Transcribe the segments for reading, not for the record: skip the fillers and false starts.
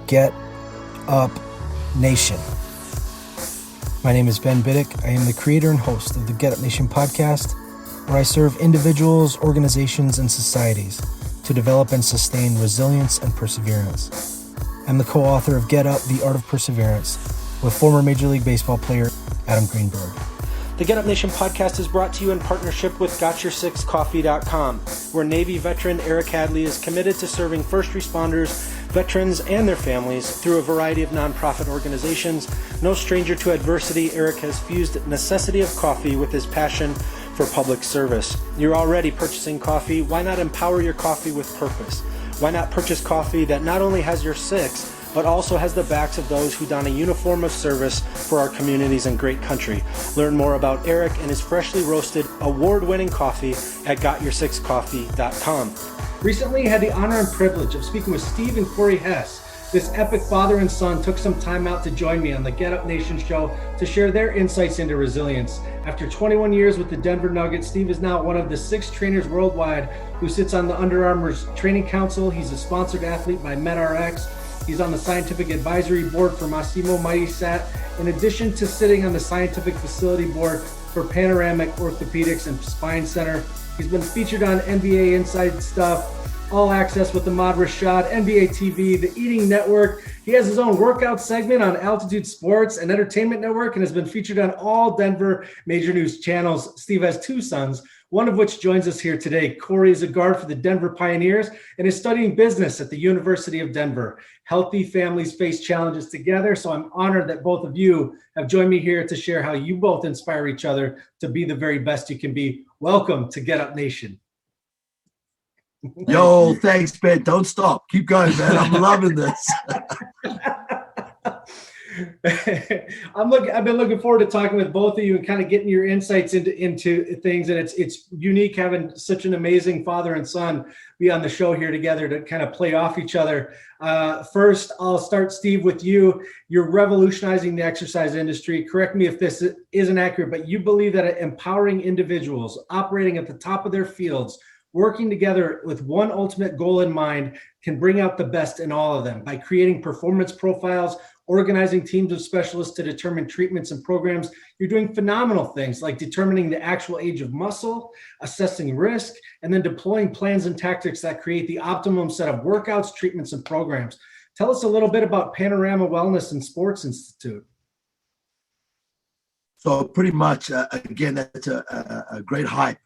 Get Up Nation. My name is Ben Biddick. I am the creator and host of the Get Up Nation podcast, where I serve individuals, organizations, and societies to develop and sustain resilience and perseverance. I'm the co-author of Get Up, The Art of Perseverance, with former Major League Baseball player Adam Greenberg. The Get Up Nation podcast is brought to you in partnership with GotYourSixCoffee.com, where Navy veteran Eric Hadley is committed to serving first responders, veterans, and their families through a variety of nonprofit organizations. No stranger to adversity, Eric has fused necessity of coffee with his passion for public service. You're already purchasing coffee. Why not empower your coffee with purpose? Why not purchase coffee that not only has your six, but also has the backs of those who don a uniform of service for our communities and great country? Learn more about Eric and his freshly roasted, award-winning coffee at GotYourSixCoffee.com. Recently, I had the honor and privilege of speaking with Steve and Korey Hess. This epic father and son took some time out to join me on the Get Up Nation show to share their insights into resilience. After 21 years with the Denver Nuggets, Steve is now one of the 6 trainers worldwide who sits on the Under Armour's training council. He's a sponsored athlete by MedRx. He's on the scientific advisory board for Massimo Maisat, in addition to sitting on the scientific facility board for Panorama Orthopedics and Spine Center. He's been featured on NBA Inside Stuff, All Access with Ahmad Rashad, NBA TV, The Eating Network. He has his own workout segment on Altitude Sports and Entertainment Network and has been featured on all Denver major news channels. Steve has 2 sons, one of which joins us here today. Korey is a guard for the Denver Pioneers and is studying business at the University of Denver. Healthy families face challenges together, so I'm honored that both of you have joined me here to share how you both inspire each other to be the very best you can be. Welcome to Get Up Nation. Yo, thanks, Ben. Don't stop. Keep going, man. I'm loving this. I've been looking forward to talking with both of you and kind of getting your insights into things. And it's unique having such an amazing father and son be on the show here together to kind of play off each other. First, I'll start, Steve, with you. You're revolutionizing the exercise industry. Correct me if this isn't accurate, but you believe that empowering individuals operating at the top of their fields, working together with one ultimate goal in mind, can bring out the best in all of them by creating performance profiles, organizing teams of specialists to determine treatments and programs. You're doing phenomenal things like determining the actual age of muscle, assessing risk, and then deploying plans and tactics that create the optimum set of workouts, treatments, and programs. Tell us a little bit about Panorama Wellness and Sports Institute. So pretty much, again, that's a great hype.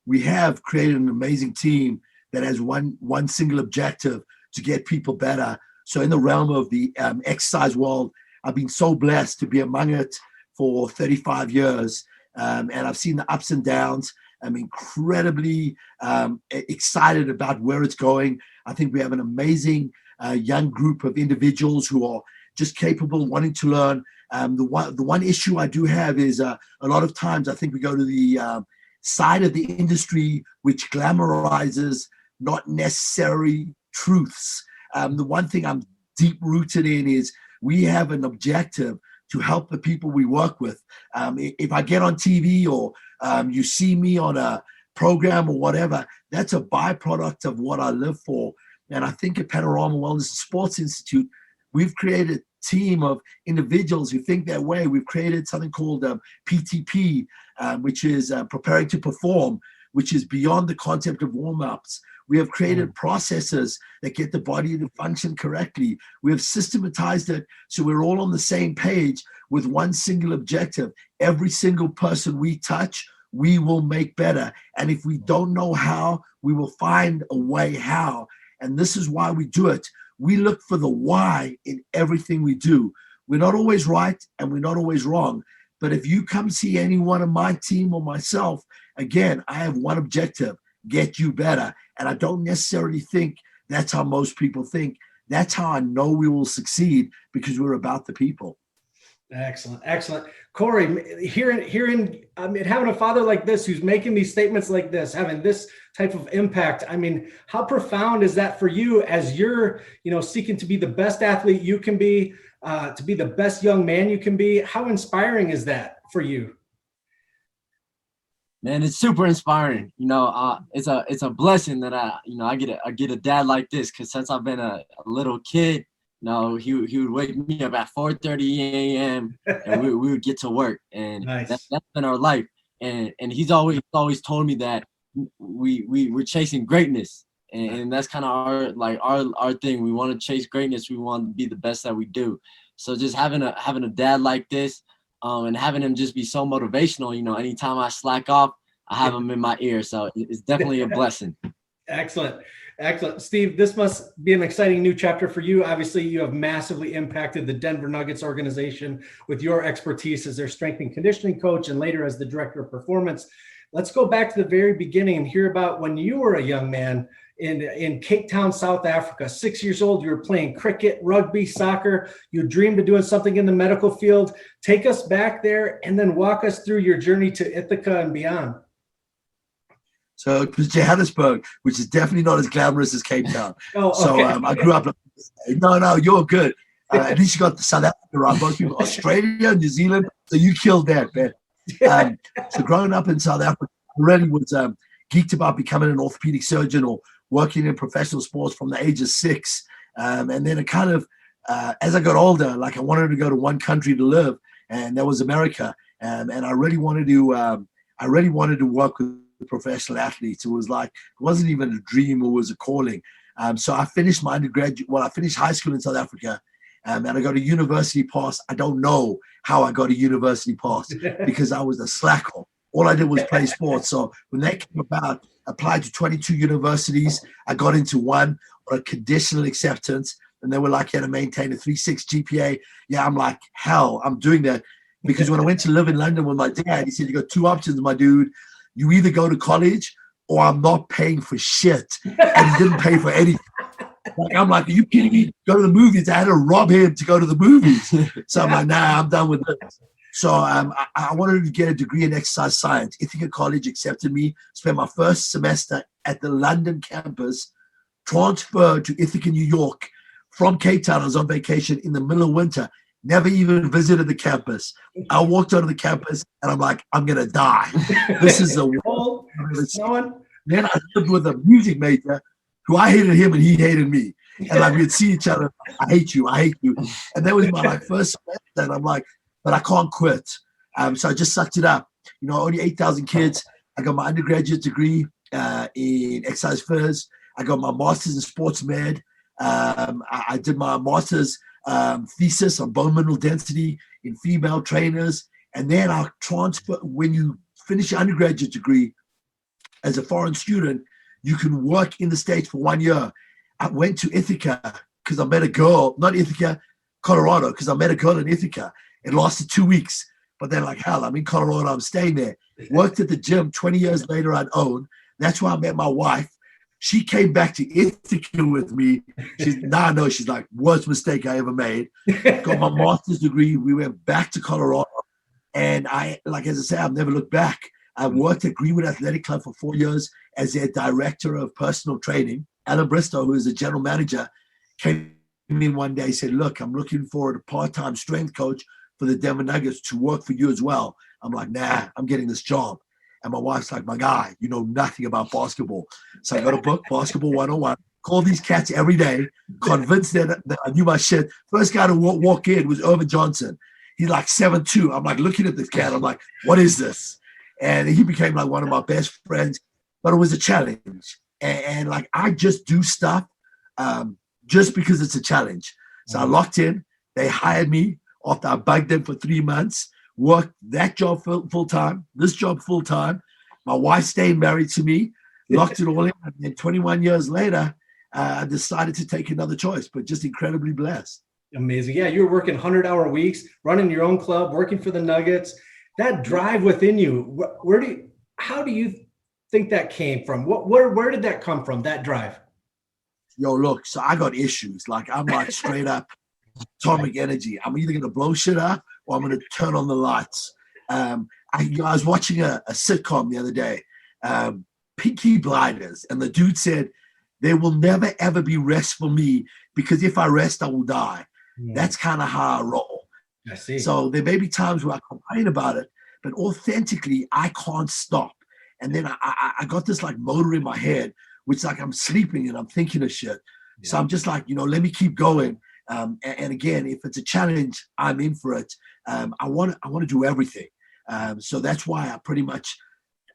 We have created an amazing team that has one single objective: to get people better. So in the realm of the exercise world, I've been so blessed to be among it for 35 years. And I've seen the ups and downs. I'm incredibly excited about where it's going. I think we have an amazing young group of individuals who are just capable, wanting to learn. The one issue I do have is a lot of times I think we go to the side of the industry which glamorizes not necessary truths. The one thing I'm deep rooted in is we have an objective to help the people we work with. If I get on TV or you see me on a program or whatever, that's a byproduct of what I live for. And I think at Panorama Wellness and Sports Institute, we've created a team of individuals who think that way. We've created something called PTP, which is preparing to perform, which is beyond the concept of warm-ups. We have created processes that get the body to function correctly. We have systematized it so we're all on the same page with one single objective. Every single person we touch, we will make better. And if we don't know how, we will find a way how. And this is why we do it. We look for the why in everything we do. We're not always right and we're not always wrong. But if you come see any one of my team or myself, again, I have one objective: get you better. And I don't necessarily think that's how most people think. That's how I know we will succeed, because we're about the people. Excellent. Korey, hearing having a father like this who's making these statements like this, having this type of impact, how profound is that for you as you're, seeking to be the best athlete you can be, to be the best young man you can be? How inspiring is that for you? Man, it's super inspiring. It's a blessing that I get a dad like this, because since I've been a little kid, No, he would wake me up at 4:30 a.m. and we would get to work, and Nice. that's been our life. And he's always told me that we're chasing greatness, and that's kind of our thing. We want to chase greatness. We want to be the best that we do. So just having a dad like this, and having him just be so motivational. Anytime I slack off, I have him in my ear. So it's definitely a blessing. Excellent. Steve, this must be an exciting new chapter for you. Obviously, you have massively impacted the Denver Nuggets organization with your expertise as their strength and conditioning coach and later as the director of performance. Let's go back to the very beginning and hear about when you were a young man in Cape Town, South Africa. 6 years old, you were playing cricket, rugby, soccer. You dreamed of doing something in the medical field. Take us back there and then walk us through your journey to Ithaca and beyond. So it was Johannesburg, which is definitely not as glamorous as Cape Town. Oh, okay. So I grew up. No, you're good. At least you got the South Africa right. Both people, Australia, New Zealand. So you killed that, man. So growing up in South Africa, I really was geeked about becoming an orthopedic surgeon or working in professional sports from the age of 6. And then it kind of, as I got older, like I wanted to go to one country to live, and that was America. And I really wanted to work with professional athletes. It wasn't even a dream, it was a calling. So I finished my I finished high school in South Africa, and I got a university pass. I don't know how I got a university pass because I was a slacker. All I did was play sports. So when that came about, I applied to 22 universities. I got into one on a conditional acceptance, and they were like, you had to maintain a 3.6 GPA. Yeah, I'm like, hell, I'm doing that. Because when I went to live in London with my dad, he said, you got 2 options, my dude. You either go to college or I'm not paying for shit. And he didn't pay for anything. I'm like, are you kidding me? Go to the movies. I had to rob him to go to the movies. So I'm like, nah, I'm done with this. So I wanted to get a degree in exercise science. Ithaca College accepted me, spent my first semester at the London campus, transferred to Ithaca, New York from Cape Town. I was on vacation in the middle of winter. Never even visited the campus. I walked onto the campus and I'm like, I'm going to die. This is a wall. Then I lived with a music major who I hated him and he hated me. And like we'd see each other. I hate you. And that was my first semester. And I'm like, but I can't quit. So I just sucked it up. Only 8,000 kids. I got my undergraduate degree in exercise phys. I got my master's in sports med. I did my master's thesis on bone mineral density in female trainers, and then I'll transfer. When you finish your undergraduate degree as a foreign student, you can work in the States for 1 year. I went to Ithaca because I met a girl, not Ithaca, Colorado, because I met a girl in Ithaca. It lasted 2 weeks, but then like hell, I'm in Colorado, I'm staying there. Worked at the gym. 20 years later, I'd own. That's where I met my wife. She came back to Ithaca with me. She's like, worst mistake I ever made. Got my master's degree. We went back to Colorado. And as I say, I've never looked back. I worked at Greenwood Athletic Club for 4 years as their director of personal training. Alan Bristow, who is the general manager, came in one day and said, look, I'm looking for a part-time strength coach for the Denver Nuggets to work for you as well. I'm like, nah, I'm getting this job. And my wife's like, my guy, you know nothing about basketball. So I got a book, Basketball 101, call these cats every day, convinced that I knew my shit. First guy to walk in was Irvin Johnson. He's like 7'2". I'm like looking at this cat. I'm like, what is this? And he became like one of my best friends. But it was a challenge. And like, I just do stuff just because it's a challenge. So I locked in. They hired me after I bugged them for 3 months. Worked that job full time, this job full time. My wife stayed married to me, locked it all in. And then 21 years later, I decided to take another choice, but just incredibly blessed. Amazing. Yeah, you were working 100-hour weeks, running your own club, working for the Nuggets. That drive within you, how do you think that came from? Where did that come from, that drive? Yo, look, so I got issues. Like, I'm like straight up atomic energy. I'm either going to blow shit up or I'm going to turn on the lights. I was watching a sitcom the other day, Peaky Blinders, and the dude said, there will never, ever be rest for me because if I rest, I will die. Yeah. That's kind of how I roll. I see. So there may be times where I complain about it, but authentically, I can't stop. And then I got this like motor in my head, which like I'm sleeping and I'm thinking of shit. Yeah. So I'm just like, let me keep going. And again, if it's a challenge, I'm in for it. I want to do everything. So that's why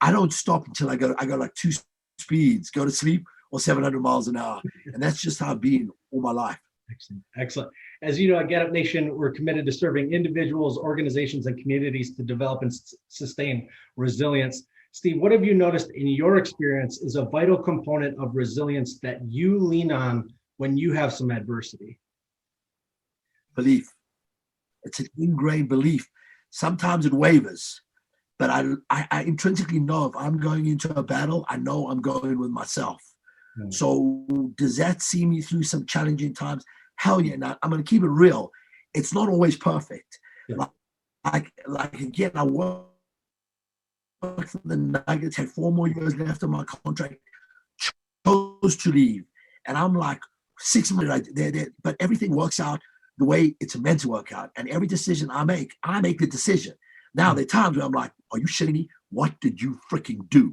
I don't stop until I go like 2 speeds, go to sleep, or 700 miles an hour. And that's just how I've been all my life. Excellent. Excellent. As you know, at Get Up Nation, we're committed to serving individuals, organizations, and communities to develop and sustain resilience. Steve, what have you noticed in your experience is a vital component of resilience that you lean on when you have some adversity? Belief. It's an ingrained belief. Sometimes it wavers, but I intrinsically know if I'm going into a battle, I know I'm going with myself. So does that see me through some challenging times? Hell yeah. Now, I'm going to keep it real. It's not always perfect. Yeah. Like again, I worked for the Nuggets, had 4 more years left of my contract, chose to leave. And I'm like, 6 months, but everything works out the way it's meant to work out. And every decision I make the decision. Now, there are times where I'm like, are you shitting me? What did you freaking do?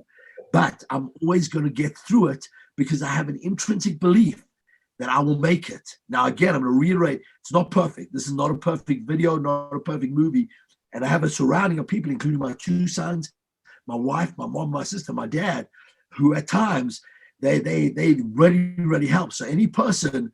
But I'm always going to get through it because I have an intrinsic belief that I will make it. Now, again, I'm going to reiterate, it's not perfect. This is not a perfect video, not a perfect movie. And I have a surrounding of people, including my 2 sons, my wife, my mom, my sister, my dad, who at times, they really, really help. So any person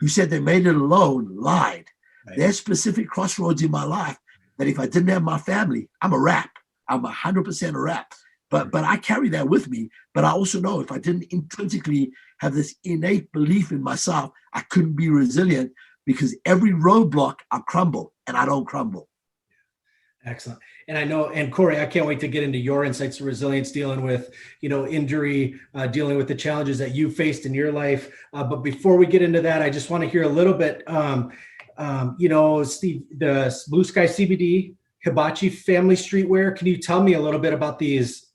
who said they made it alone lied. Right. There's specific crossroads in my life that if I didn't have my family, I'm a wrap. I'm 100% a wrap. But I carry that with me. But I also know if I didn't intrinsically have this innate belief in myself, I couldn't be resilient because every roadblock I crumble, and I don't crumble. Excellent. And I know, and Korey, I can't wait to get into your insights to resilience, dealing with, injury, dealing with the challenges that you faced in your life. But before we get into that, I just want to hear a little bit, Steve, the Blue Sky CBD, Hibachi Family Streetwear. Can you tell me a little bit about these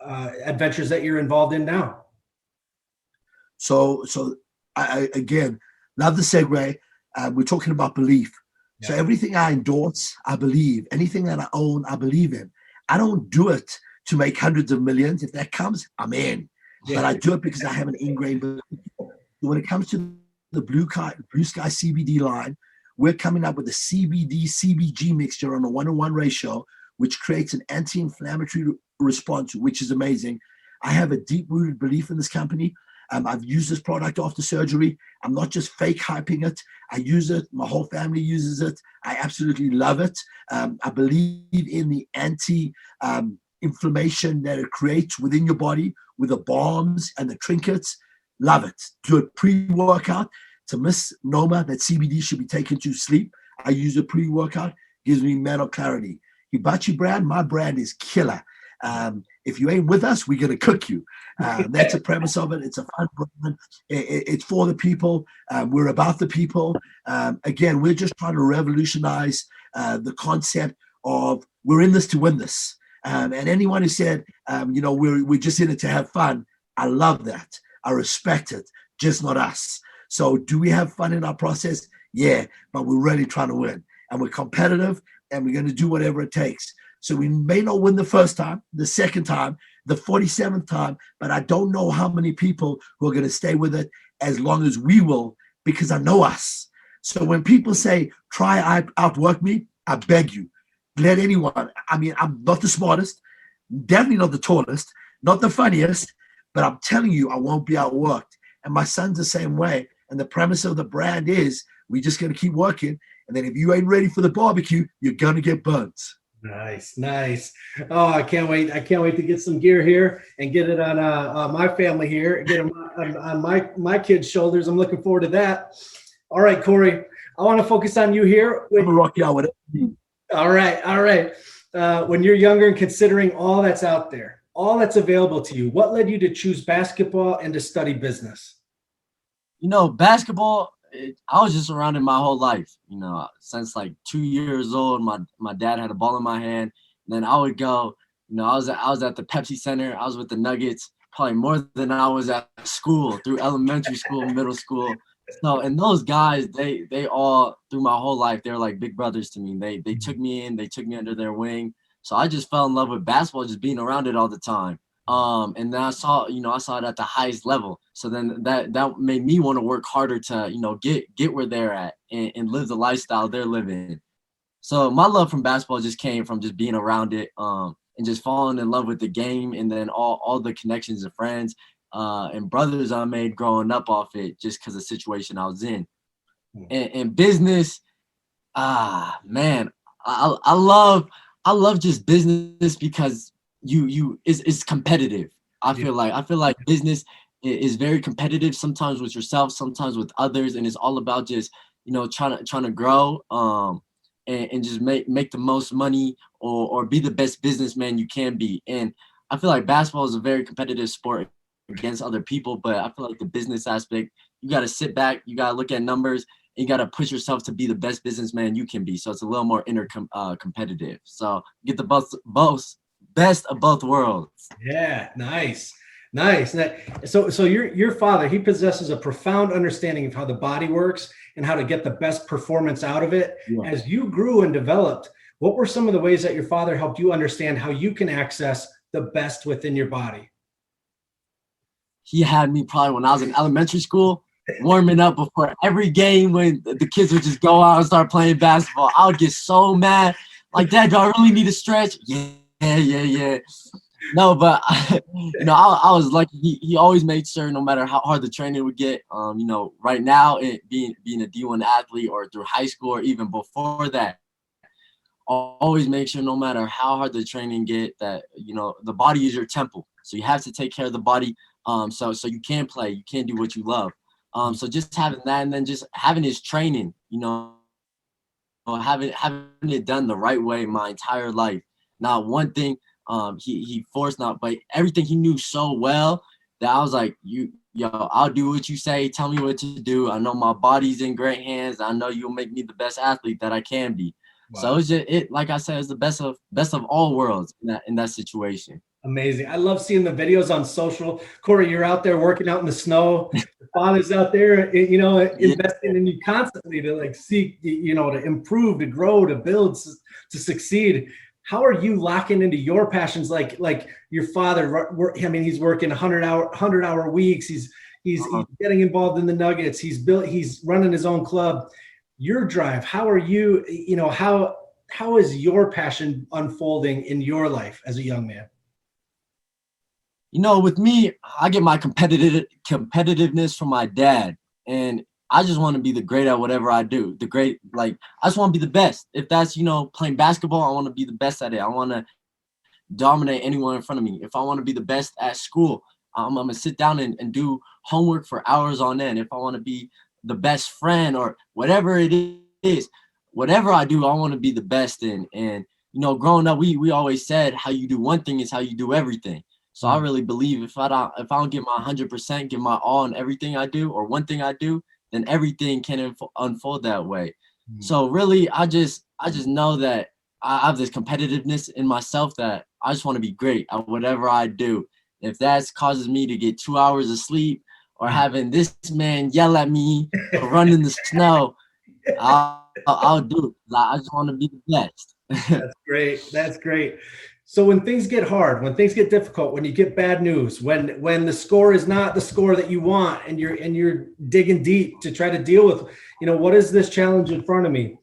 adventures that you're involved in now? So I again, love the segue. We're talking about belief. Yeah. So everything I endorse, I believe. Anything that I own, I believe in. I don't do it to make hundreds of millions. If that comes, I'm in. Yeah. But I do it because I have an ingrained belief. When it comes to the Blue Sky CBD line, we're coming up with a CBD CBG mixture on a 1-to-1 ratio, which creates an anti-inflammatory response, which is amazing. I have a deep-rooted belief in this company. I've used this product after surgery. I'm not just fake hyping it. I use it. My whole family uses it. I absolutely love it. I believe in the anti-inflammation that it creates within your body with the balms and the trinkets. Love it. Do it pre-workout. It's a misnomer that CBD should be taken to sleep. I use it pre-workout. Gives me mental clarity. Hibachi brand, my brand is killer. If you ain't with us, we're going to cook you. That's the premise of it. It's a fun brand. It's for the people. We're about the people. Again, we're just trying to revolutionize the concept of we're in this to win this. And anyone who said, we're just in it to have fun, I love that. I respect it, just not us. So do we have fun in our process? Yeah, but we're really trying to win. And we're competitive, and we're going to do whatever it takes. So we may not win the first time, the second time, the 47th time, but I don't know how many people who are going to stay with it as long as we will, because I know us. So when people say, try outwork me, I beg you, let anyone. I mean, I'm not the smartest, definitely not the tallest, not the funniest, but I'm telling you, I won't be outworked. And my son's the same way. And the premise of the brand is we just going to keep working. And then if you ain't ready for the barbecue, you're going to get burnt. Nice. Oh, I can't wait. I can't wait to get some gear here and get it on my family here, get them on my kids' shoulders. I'm looking forward to that. All right, Korey, I want to focus on you here. I'm gonna rock you out with it. All right. When you're younger and considering all that's out there, all that's available to you, what led you to choose basketball and to study business? Basketball, I was just around it my whole life, since like 2 years old. My dad had a ball in my hand. And then I would go, I was at the Pepsi Center. I was with the Nuggets probably more than I was at school, through elementary school, middle school. So, and those guys, they all, through my whole life, they're like big brothers to me. They took me in, they took me under their wing. So I just fell in love with basketball, just being around it all the time. And then I saw it at the highest level. So then that made me want to work harder to, get where they're at and live the lifestyle they're living. So my love from basketball just came from just being around it, and just falling in love with the game, and then all the connections and friends and brothers I made growing up off it, just because of the situation I was in. And business, man, I love just business because it's competitive. I feel like business is very competitive, sometimes with yourself, sometimes with others, and it's all about just trying to grow, and just make the most money, or be the best businessman you can be. And I feel like basketball is a very competitive sport against other people, but I feel like the business aspect, you got to sit back, you got to look at numbers, and you got to push yourself to be the best businessman you can be. So it's a little more competitive. So get the best of both worlds. Yeah, nice. So your father, he possesses a profound understanding of how the body works and how to get the best performance out of it. Yeah. As you grew and developed, what were some of the ways that your father helped you understand how you can access the best within your body? He had me probably when I was in elementary school, warming up before every game when the kids would just go out and start playing basketball. I would get so mad. Dad, do I really need to stretch? Yeah. No, but I was lucky. He always made sure, no matter how hard the training would get. Right now, being a D1 athlete, or through high school, or even before that, always make sure, no matter how hard the training get, that the body is your temple. So you have to take care of the body. So you can play, you can do what you love. So just having that, and then just having his training, having it done the right way my entire life. Not one thing he forced, but everything he knew so well that I was like, I'll do what you say. Tell me what to do. I know my body's in great hands. I know you'll make me the best athlete that I can be. Wow. So it's just like I said, it's the best of all worlds in that situation. Amazing. I love seeing the videos on social. Korey, you're out there working out in the snow. The father's out there, investing in you constantly to seek, to improve, to grow, to build, to succeed. How are you locking into your passions? Like your father, he's working 100-hour weeks. He's getting involved in the Nuggets. He's running his own club. Your drive, how are you, how is your passion unfolding in your life as a young man? With me, I get my competitiveness from my dad, and I just want to be the great at whatever I do. I just want to be the best. If that's, playing basketball, I want to be the best at it. I want to dominate anyone in front of me. If I want to be the best at school, I'm going to sit down and do homework for hours on end. If I want to be the best friend, or whatever it is, whatever I do, I want to be the best in. And, growing up, we always said how you do one thing is how you do everything. So I really believe if I don't give my 100%, give my all in everything I do, or one thing I do, then everything can unfold that way. So really, I just know that I have this competitiveness in myself, that I just want to be great at whatever I do. If that causes me to get 2 hours of sleep, or having this man yell at me, or run in the snow, I'll do it. I just want to be the best. That's great. So when things get hard, when things get difficult, when you get bad news, when the score is not the score that you want, and you're digging deep to try to deal with, what is this challenge in front of me?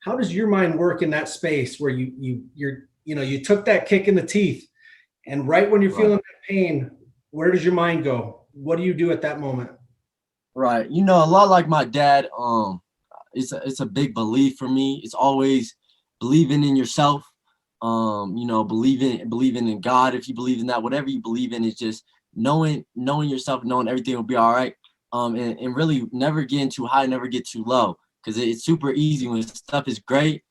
How does your mind work in that space where you took that kick in the teeth, and right when you're feeling that pain, where does your mind go? What do you do at that moment? Right. A lot like my dad, it's a big belief for me. It's always believing in yourself. Believing in God. If you believe in that, whatever you believe in, is just knowing yourself, knowing everything will be all right. And really never getting too high, never get too low, because it's super easy when stuff is great.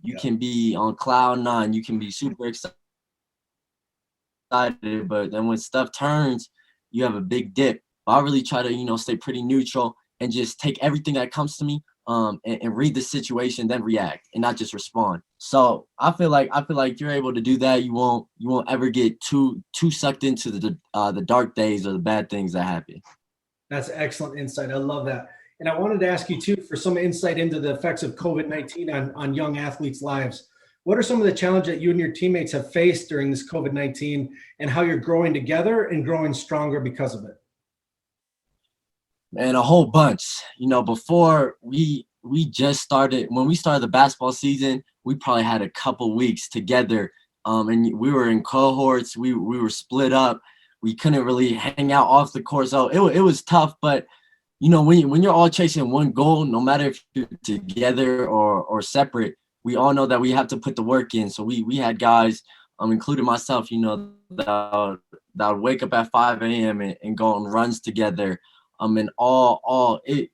You can be on cloud 9. You can be super excited, but then when stuff turns, you have a big dip. I really try to, stay pretty neutral and just take everything that comes to me, and read the situation, then react, and not just respond. So I feel like you're able to do that. You won't ever get too sucked into the dark days or the bad things that happen. That's excellent insight. I love that. And I wanted to ask you too, for some insight into the effects of COVID-19 on young athletes' lives. What are some of the challenges that you and your teammates have faced during this COVID-19 and how you're growing together and growing stronger because of it? And a whole bunch. Before we just started, when we started the basketball season, we probably had a couple weeks together. And we were in cohorts. We were split up. We couldn't really hang out off the court. So it was tough. But, when you're all chasing one goal, no matter if you're together or separate, we all know that we have to put the work in. So we had guys, including myself, that would wake up at 5 a.m. and go on runs together. And it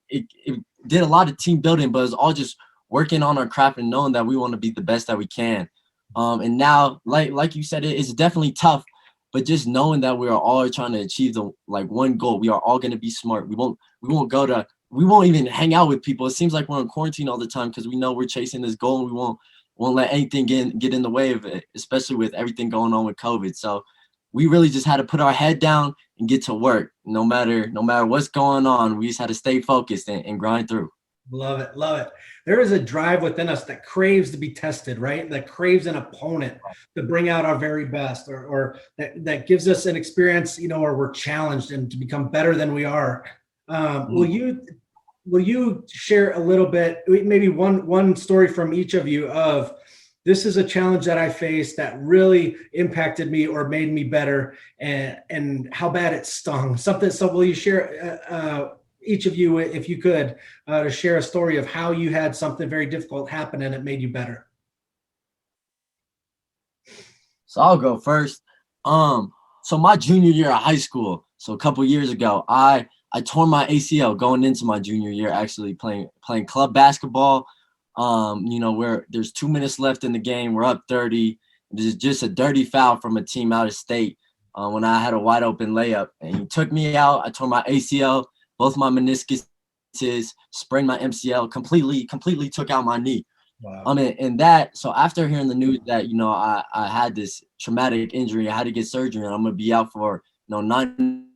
did a lot of team building, but it was all just working on our craft and knowing that we want to be the best that we can. And now, like you said, it's definitely tough, but just knowing that we are all trying to achieve one goal. We are all going to be smart. We won't even hang out with people. It seems like we're in quarantine all the time because we know we're chasing this goal and we won't let anything get in the way of it, especially with everything going on with COVID. So we really just had to put our head down and get to work. No matter what's going on, we just had to stay focused and grind through. Love it. Love it. There is a drive within us that craves to be tested, right? That craves an opponent to bring out our very best, or that gives us an experience, where we're challenged and to become better than we are. Will you share a little bit, maybe one story from each of you of, this is a challenge that I faced that really impacted me or made me better, and how bad it stung? Something. So will you share, each of you, if you could, to share a story of how you had something very difficult happen and it made you better? So I'll go first. So my junior year of high school, so a couple years ago, I tore my ACL going into my junior year, actually playing club basketball. Where there's 2 minutes left in the game, we're up 30. There's just a dirty foul from a team out of state when I had a wide open layup, and he took me out. I tore my ACL, both my meniscuses, sprained my MCL, completely took out my knee. Wow. So after hearing the news that, I had this traumatic injury, I had to get surgery and I'm going to be out for, 9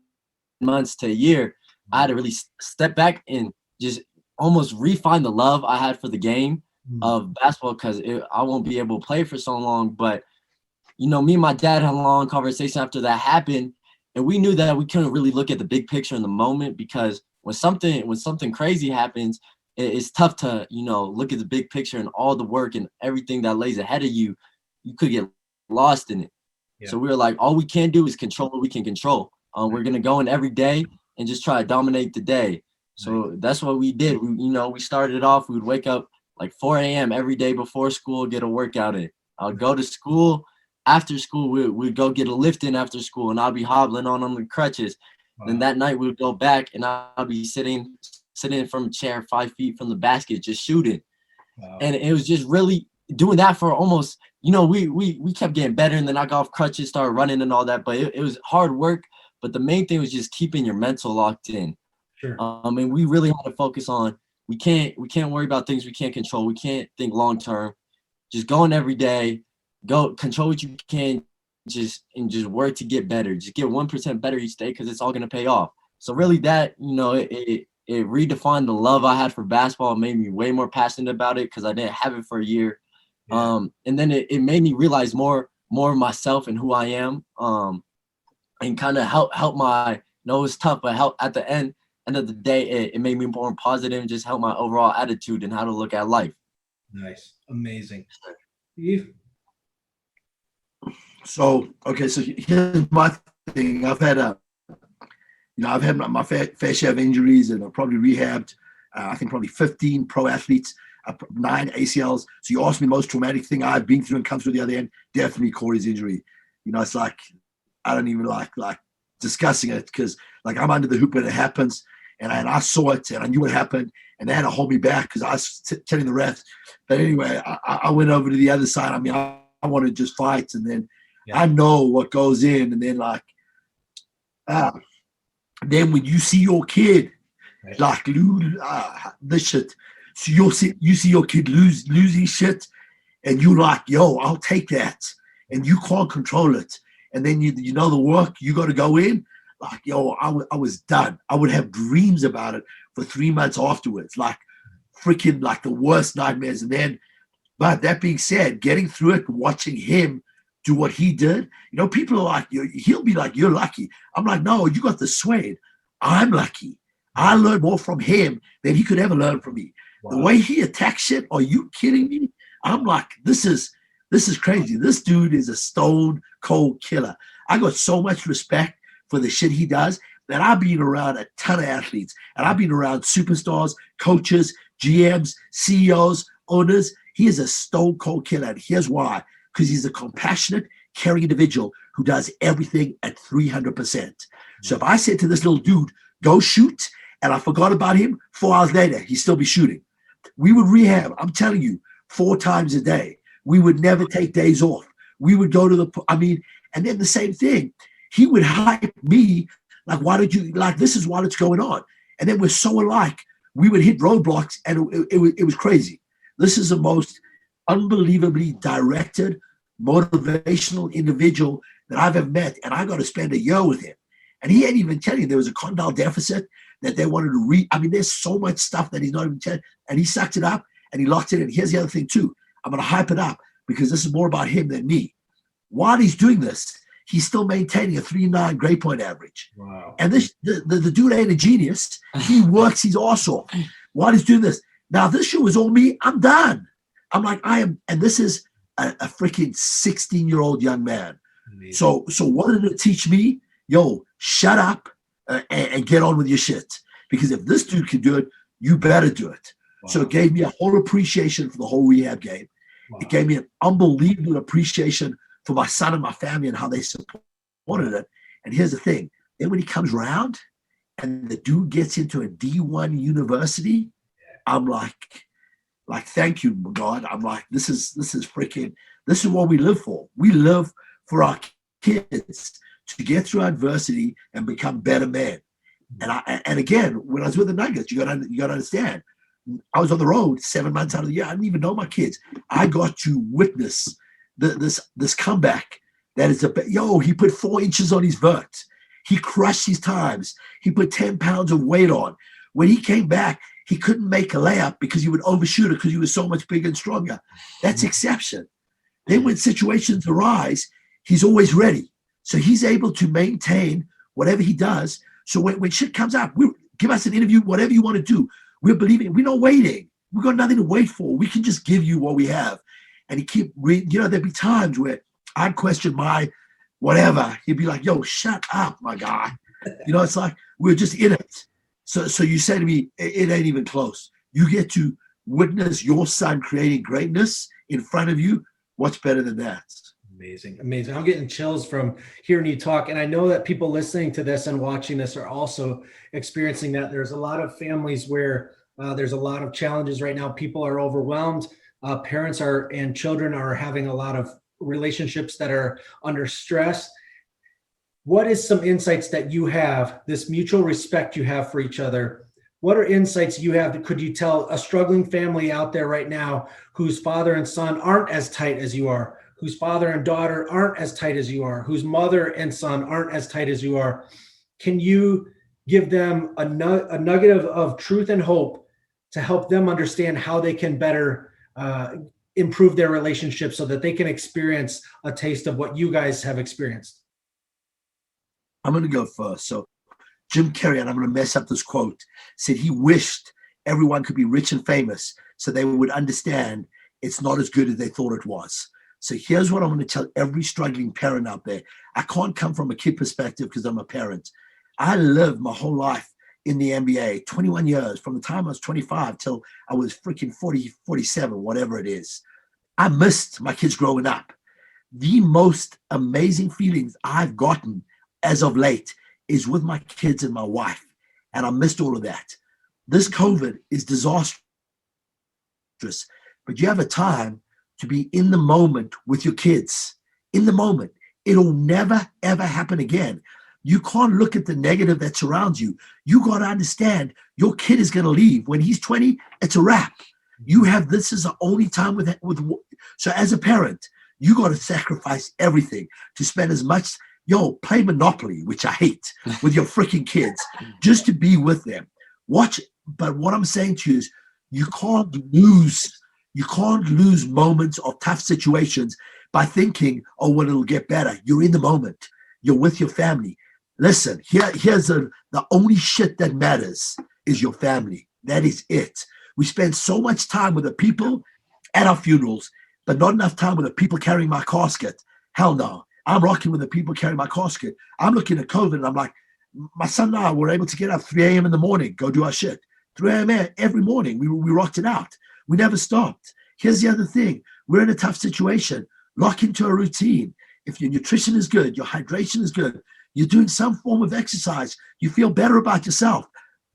months to a year, I had to really step back and just almost refine the love I had for the game of basketball, because I won't be able to play for so long. But, me and my dad had a long conversation after that happened, and we knew that we couldn't really look at the big picture in the moment, because when something crazy happens, it's tough to, look at the big picture and all the work and everything that lays ahead of you. You could get lost in it. Yeah. So we were like, all we can do is control what we can control. We're going to go in every day and just try to dominate the day. So that's what we did. We started off, we would wake up like 4 a.m. every day before school, get a workout in. I would go to school. After school, we'd go get a lift in after school, and I'd be hobbling on the crutches. Wow. Then that night we would go back, and I'd be sitting from a chair 5 feet from the basket, just shooting. Wow. And it was just really doing that for almost, we kept getting better, and then I got off crutches, started running and all that. But it was hard work. But the main thing was just keeping your mental locked in. Sure. And we really had to focus on, we can't worry about things we can't control. We can't think long term. Just going every day, go control what you can, just work to get better. Just get 1% better each day, because it's all gonna pay off. So really that, it redefined the love I had for basketball. It made me way more passionate about it, because I didn't have it for a year. Yeah. And then it made me realize more of myself and who I am. And kind of help my, it was tough, but help at the end of the day, it made me more positive and just help my overall attitude and how to look at life. Nice. Amazing. Eve? So here's my thing. I've had my fair share of injuries, and I've probably rehabbed, I think probably 15 pro athletes, 9 ACLs. So you asked me the most traumatic thing I've been through and come through the other end, definitely Korey's injury. It's like, I don't even like discussing it, because like I'm under the hoop when it happens, and I saw it and I knew what happened, and they had to hold me back because I was telling the refs. But anyway, I went over to the other side. I mean, I want to just fight, and then I know what goes in, and then then when you see your kid like lose this shit, so you see your kid losing shit, and you like, yo, I'll take that, and you can't control it. And then you know the work you got to go in, like, yo, I was done. I would have dreams about it for 3 months afterwards, like freaking like the worst nightmares. And then But that being said, getting through it, watching him do what he did, people are like, he'll be like, you're lucky. I'm like, no, you got the suede. I'm lucky. I learned more from him than he could ever learn from me. Wow. The way he attacks shit, are you kidding me? I'm like, this is crazy. This dude is a stone cold killer. I got so much respect for the shit he does that I've been around a ton of athletes, and I've been around superstars, coaches, GMs, CEOs, owners. He is a stone cold killer. And here's why. Because he's a compassionate, caring individual who does everything at 300%. So if I said to this little dude, go shoot, and I forgot about him, 4 hours later, he'd still be shooting. We would rehab, I'm telling you, 4 times a day. We would never take days off. We would go to and then the same thing. He would hype me, like, this is what's going on. And then we're so alike. We would hit roadblocks, and it was crazy. This is the most unbelievably directed, motivational individual that I've ever met, and I got to spend a year with him. And he ain't even telling you there was a condyle deficit that they wanted to read. There's so much stuff that he's not even telling, and he sucked it up and he locked it in. Here's the other thing too. I'm going to hype it up because this is more about him than me. While he's doing this, he's still maintaining a 3.9 grade point average. Wow. And the dude ain't a genius. He works his ass off while he's doing this. Now, if this shit was all me, I'm done. I'm like, and this is a freaking 16-year-old young man. Amazing. So what did it teach me? Yo, shut up and get on with your shit. Because if this dude can do it, you better do it. Wow. So it gave me a whole appreciation for the whole rehab game. Wow. It gave me an unbelievable appreciation for my son and my family and how they supported it. And here's the thing. Then when he comes around and the dude gets into a D1 university, I'm like, thank you, God. I'm like, this is what we live for. We live for our kids to get through adversity and become better men. And again, when I was with the Nuggets, you got to understand, I was on the road 7 months out of the year. I didn't even know my kids. I got to witness this comeback. That is he put 4 inches on his vert. He crushed his times. He put 10 pounds of weight on. When he came back, he couldn't make a layup because he would overshoot it because he was so much bigger and stronger. That's exception. Then when situations arise, he's always ready. So he's able to maintain whatever he does. So when shit comes up, give us an interview, whatever you want to do. We're believing. We're not waiting. We've got nothing to wait for. We can just give you what we have. And he keep reading. There'd be times where I'd question my whatever. He'd be like, yo, shut up, my guy. It's like we're just in it. So you say to me, it ain't even close. You get to witness your son creating greatness in front of you. What's better than that? Amazing. I'm getting chills from hearing you talk. And I know that people listening to this and watching this are also experiencing that. There's a lot of families where there's a lot of challenges right now. People are overwhelmed. Parents and children are having a lot of relationships that are under stress. What is some insights that you have, this mutual respect you have for each other? What are insights you have that could you tell a struggling family out there right now whose father and son aren't as tight as you are, whose father and daughter aren't as tight as you are, whose mother and son aren't as tight as you are? Can you give them a nugget of truth and hope to help them understand how they can better improve their relationship so that they can experience a taste of what you guys have experienced? I'm going to go first. So Jim Carrey, and I'm going to mess up this quote, said he wished everyone could be rich and famous so they would understand it's not as good as they thought it was. So here's what I'm going to tell every struggling parent out there. I can't come from a kid perspective because I'm a parent. I lived my whole life in the NBA, 21 years, from the time I was 25 till I was freaking 40, 47, whatever it is. I missed my kids growing up. The most amazing feelings I've gotten as of late is with my kids and my wife. And I missed all of that. This COVID is disastrous, but you have a time to be in the moment with your kids, in the moment. It'll never, ever happen again. You can't look at the negative that surrounds you. You got to understand your kid is going to leave. When he's 20, it's a wrap. This is the only time with. So as a parent, you got to sacrifice everything to spend as much, play Monopoly, which I hate, with your freaking kids, just to be with them. But what I'm saying to you is you can't lose You can't lose moments of tough situations by thinking, oh, well, it'll get better. You're in the moment. You're with your family. Listen, here's the only shit that matters is your family. That is it. We spend so much time with the people at our funerals, but not enough time with the people carrying my casket. Hell no. I'm rocking with the people carrying my casket. I'm looking at COVID and I'm like, my son and I were able to get up 3 a.m. in the morning, go do our shit. 3 a.m. every morning. We rocked it out. We never stopped. Here's the other thing. We're in a tough situation. Lock into a routine. If your nutrition is good, your hydration is good, you're doing some form of exercise, you feel better about yourself.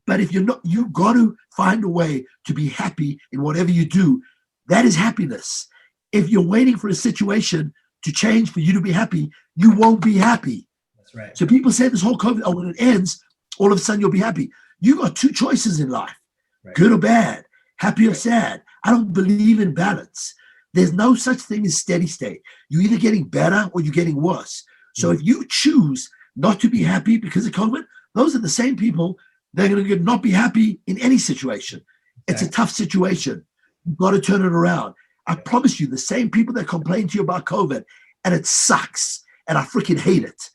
But if you're not, you've got to find a way to be happy in whatever you do. That is happiness. If you're waiting for a situation to change for you to be happy, you won't be happy. That's right. So people say this whole COVID, oh, when it ends, all of a sudden you'll be happy. You got two choices in life, Right. Good or bad, happy or sad. I don't believe in balance. There's no such thing as steady state. You're either getting better or you're getting worse. So if you choose not to be happy because of COVID, those are the same people that are going to not be happy in any situation. It's a tough situation. You've got to turn it around. I promise you, the same people that complain to you about COVID, and it sucks, and I freaking hate it,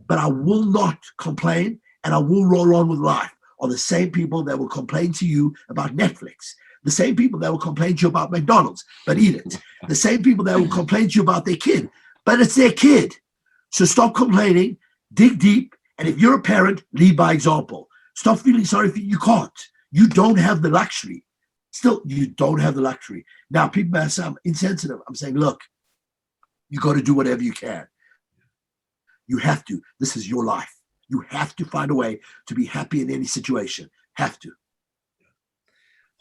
but I will not complain, and I will roll on with life, are the same people that will complain to you about Netflix. The same people that will complain to you about McDonald's, but eat it. The same people that will complain to you about their kid, but it's their kid. So stop complaining, dig deep, and if you're a parent, lead by example. Stop feeling sorry for you. You can't. You don't have the luxury. Still, you don't have the luxury. Now, people may say I'm insensitive. I'm saying, look, you got to do whatever you can. You have to. This is your life. You have to find a way to be happy in any situation. Have to.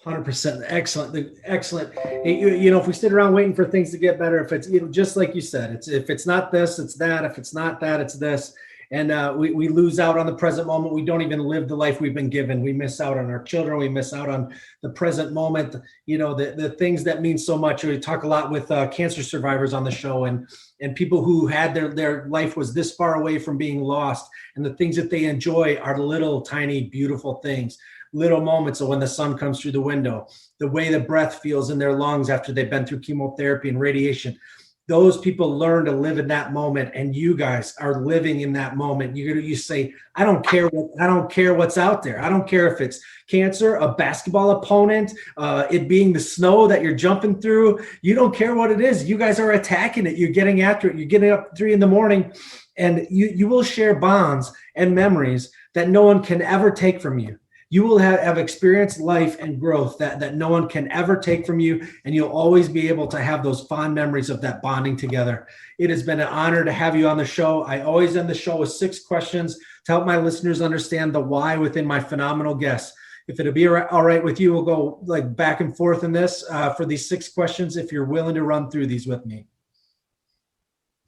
100%. Excellent. If we sit around waiting for things to get better, if it's, just like you said, if it's not this, it's that. If it's not that, it's this. And we lose out on the present moment. We don't even live the life we've been given. We miss out on our children. We miss out on the present moment. The things that mean so much. We talk a lot with cancer survivors on the show and people who had their life was this far away from being lost. And the things that they enjoy are little, tiny, beautiful things. Little moments of when the sun comes through the window, the way the breath feels in their lungs after they've been through chemotherapy and radiation. Those people learn to live in that moment, and you guys are living in that moment. You say, I don't care what's out there. I don't care if it's cancer, a basketball opponent, it being the snow that you're jumping through. You don't care what it is. You guys are attacking it. You're getting after it. You're getting up at 3 a.m, and you will share bonds and memories that no one can ever take from you. You will have experienced life and growth that no one can ever take from you, and you'll always be able to have those fond memories of that bonding together. It has been an honor to have you on the show. I always end the show with 6 questions to help my listeners understand the why within my phenomenal guests. If it'll be all right with you, we'll go like back and forth in this for these 6 questions if you're willing to run through these with me.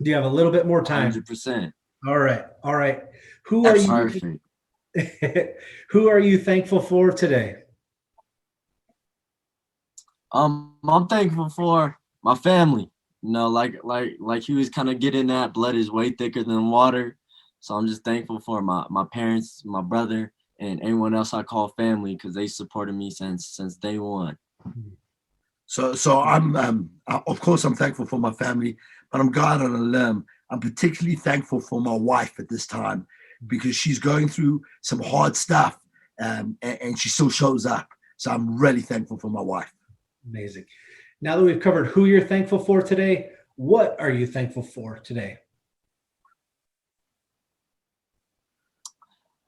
Do you have a little bit more time? 100%. All right. Who are you? Perfect. Who are you thankful for today? I'm thankful for my family. Like he was kind of getting that, blood is way thicker than water. So I'm just thankful for my parents, my brother, and anyone else I call family because they supported me since day one. So I'm of course I'm thankful for my family, but I'm going on a limb. I'm particularly thankful for my wife at this time because she's going through some hard stuff, and she still shows up. So I'm really thankful for my wife. Amazing. Now that we've covered who you're thankful for today, what are you thankful for today?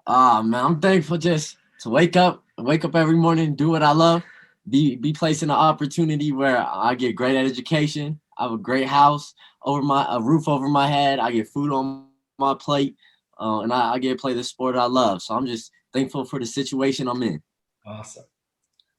Man, I'm thankful just to wake up every morning, do what I love, be placed in an opportunity where I get great education, I have a great house, a roof over my head, I get food on my plate, and I get to play the sport I love. So I'm just thankful for the situation I'm in. Awesome.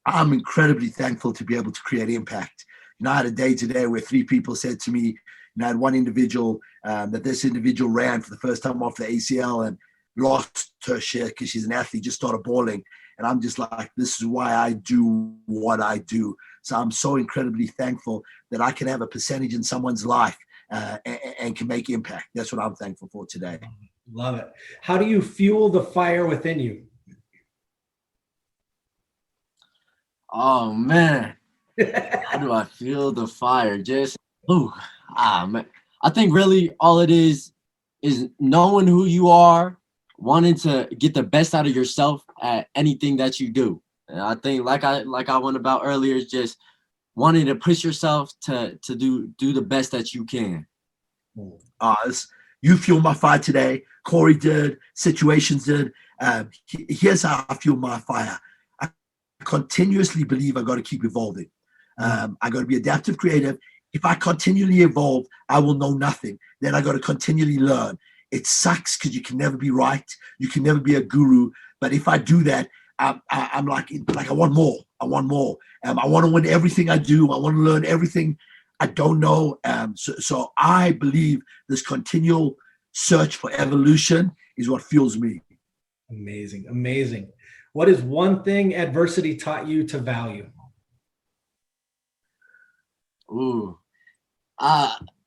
I'm incredibly thankful to be able to create impact. I had a day today where 3 people said to me, I had one individual that this individual ran for the first time off the ACL and lost her shit because she's an athlete, just started bawling. And I'm just like, this is why I do what I do. So I'm so incredibly thankful that I can have a percentage in someone's life and can make impact. That's what I'm thankful for today. Love it. How do you fuel the fire within you? Oh man, How do I feel the fire? Just, man. I think really all it is knowing who you are, wanting to get the best out of yourself at anything that you do. And I think like I went about earlier, is just wanting to push yourself to do the best that you can. You fuel my fire today. Korey did. Situations did. Here's how I fuel my fire. I continuously believe I got to keep evolving. I got to be adaptive, creative. If I continually evolve, I will know nothing. Then I got to continually learn. It sucks because you can never be right. You can never be a guru. But if I do that, I'm like I want more. I want more. I want to win everything I do. I want to learn everything I don't know. So I believe this continual search for evolution is what fuels me. Amazing. Amazing. What is one thing adversity taught you to value?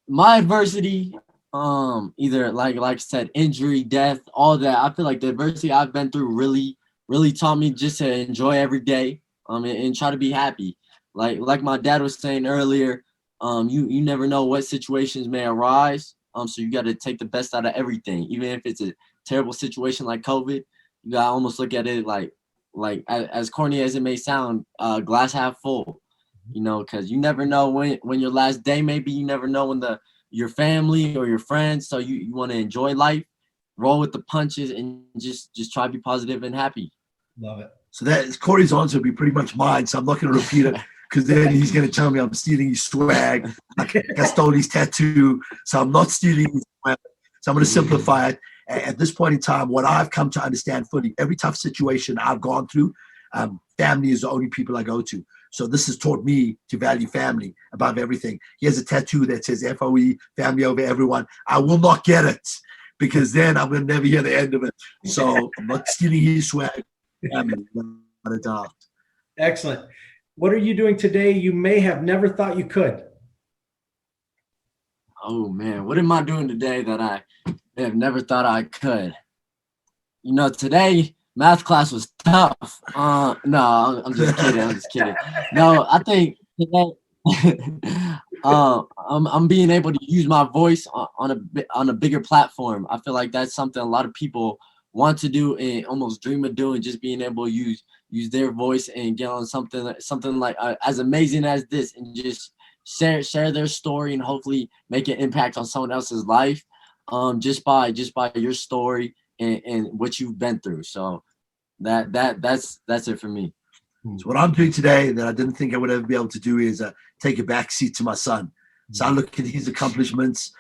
My adversity, either like I said, injury, death, all that. I feel like the adversity I've been through really taught me just to enjoy every day, and try to be happy. Like my dad was saying earlier, you never know what situations may arise. So you got to take the best out of everything, even if it's a terrible situation like COVID. You got to almost look at it like as corny as it may sound, glass half full. Because you never know when your last day may be. You never know when your family or your friends. So you want to enjoy life, roll with the punches, and just try to be positive and happy. Love it. So that Korey's answer will be pretty much mine. So I'm not going to repeat it because then he's going to tell me I'm stealing his swag. I stole his tattoo. So I'm not stealing his swag. So I'm going to simplify it. At this point in time, what I've come to understand fully, every tough situation I've gone through, family is the only people I go to. So this has taught me to value family above everything. He has a tattoo that says FOE, family over everyone. I will not get it because then I'm going to never hear the end of it. So I'm not stealing his swag. Family, without a doubt. Excellent. What are you doing today you may have never thought you could? Oh, man. What am I doing today that I have never thought I could? Today, math class was tough. No, I'm just kidding. No, I think today I'm being able to use my voice on a bigger platform. I feel like that's something a lot of people want to do and almost dream of doing, just being able to use their voice and get on something like as amazing as this, and just share their story and hopefully make an impact on someone else's life, just by your story and what you've been through. So that's it for me. So what I'm doing today that I didn't think I would ever be able to do is take a back seat to my son. So I look at his accomplishments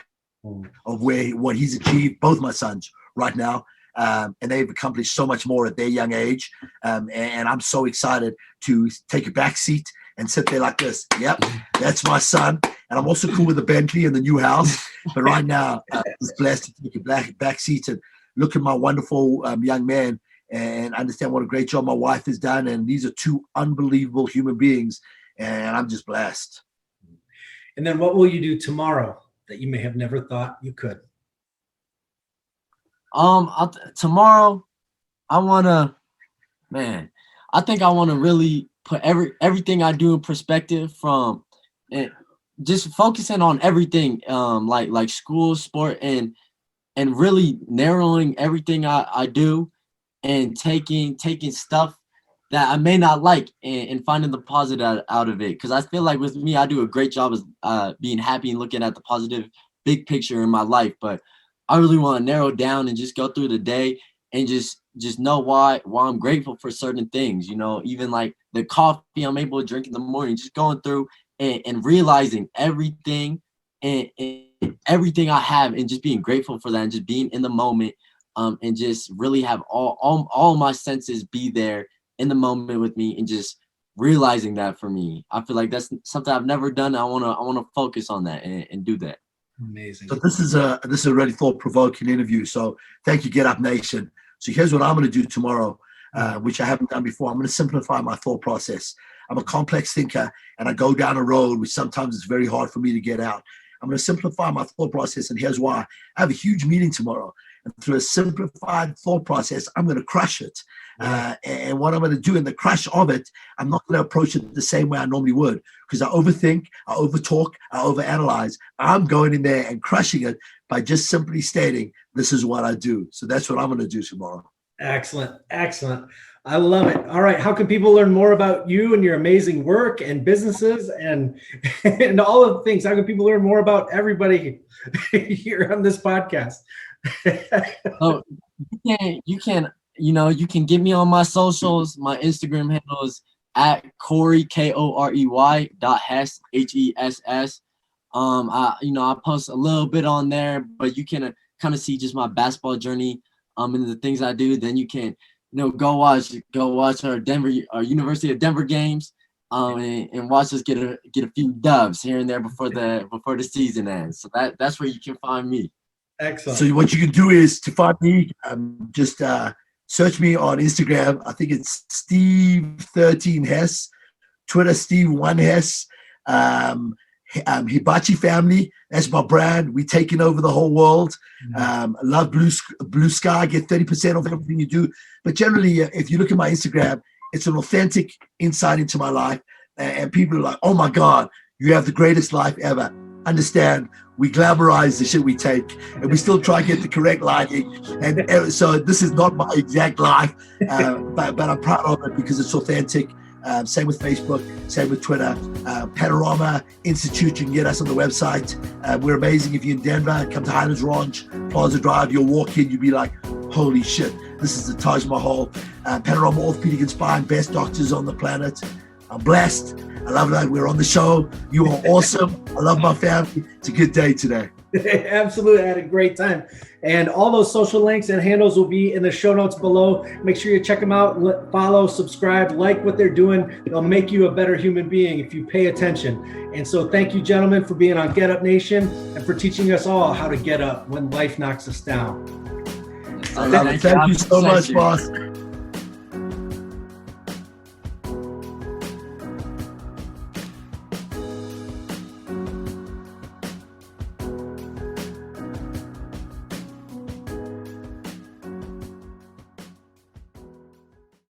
of what he's achieved, both my sons right now, and they've accomplished so much more at their young age. And I'm so excited to take a back seat and sit there like this. Yep, that's my son. And I'm also cool with the Bentley and the new house. But right now, I'm blessed to take a back seat and look at my wonderful young man and understand what a great job my wife has done. And these are two unbelievable human beings. And I'm just blessed. And then what will you do tomorrow that you may have never thought you could? Tomorrow, I think I want to really put everything I do in perspective, from just focusing on everything, like school, sport, and really narrowing everything I do, and taking stuff that I may not like and finding the positive out of it. Because I feel like with me, I do a great job of being happy and looking at the positive big picture in my life. But I really want to narrow down and just go through the day and just know why I'm grateful for certain things. Even like the coffee I'm able to drink in the morning, just going through and realizing everything and everything I have, and just being grateful for that, and just being in the moment, and just really have all my senses be there in the moment with me, and just realizing that. For me, I feel like that's something I've never done. I want to focus on that and do that. Amazing. So this is a really thought-provoking interview. So thank you, Get Up Nation. So here's what I'm going to do tomorrow, which I haven't done before. I'm going to simplify my thought process. I'm a complex thinker, and I go down a road which sometimes it's very hard for me to get out. I'm going to simplify my thought process, and here's why. I have a huge meeting tomorrow, and through a simplified thought process, I'm going to crush it. And what I'm going to do in the crush of it, I'm not going to approach it the same way I normally would, because I overthink, I overtalk, I overanalyze. I'm going in there and crushing it by just simply stating, this is what I do. So that's what I'm going to do tomorrow. Excellent. Excellent. I love it. All right. How can people learn more about you and your amazing work and businesses and all of the things? How can people learn more about everybody here on this podcast? Oh, you can get me on my socials. My Instagram handle is at Korey, Korey.Hess, Hess. I post a little bit on there, but you can kind of see just my basketball journey, and the things I do. Then you can, go watch our University of Denver games, and watch us get a few dubs here and there before the season ends. So that's where you can find me. Excellent. So what you can do is to find me, just search me on Instagram. I think it's Steve13 Hess, Twitter Steve1Hess, Hibachi Family. That's my brand. We're taking over the whole world. Love Blue Sky. Get 30% off everything you do. But generally, if you look at my Instagram, it's an authentic insight into my life. And people are like, oh my God, you have the greatest life ever. Understand, we glamorize the shit we take, and we still try to get the correct lighting. And so this is not my exact life, but I'm proud of it because it's authentic. Same with Facebook, same with Twitter. Panorama Institute, you can get us on the website. We're amazing. If you're in Denver, come to Highlands Ranch, Plaza Drive, you'll walk in, you'll be like, holy shit, this is the Taj Mahal. Panorama Orthopedic and Spine, best doctors on the planet. I'm blessed. I love that we're on the show. You are awesome. I love my family. It's a good day today. Absolutely. I had a great time. And all those social links and handles will be in the show notes below. Make sure you check them out, follow, subscribe, like what they're doing. They'll make you a better human being if you pay attention. And so thank you, gentlemen, for being on Get Up Nation and for teaching us all how to get up when life knocks us down. I love it. Thank you so much, boss.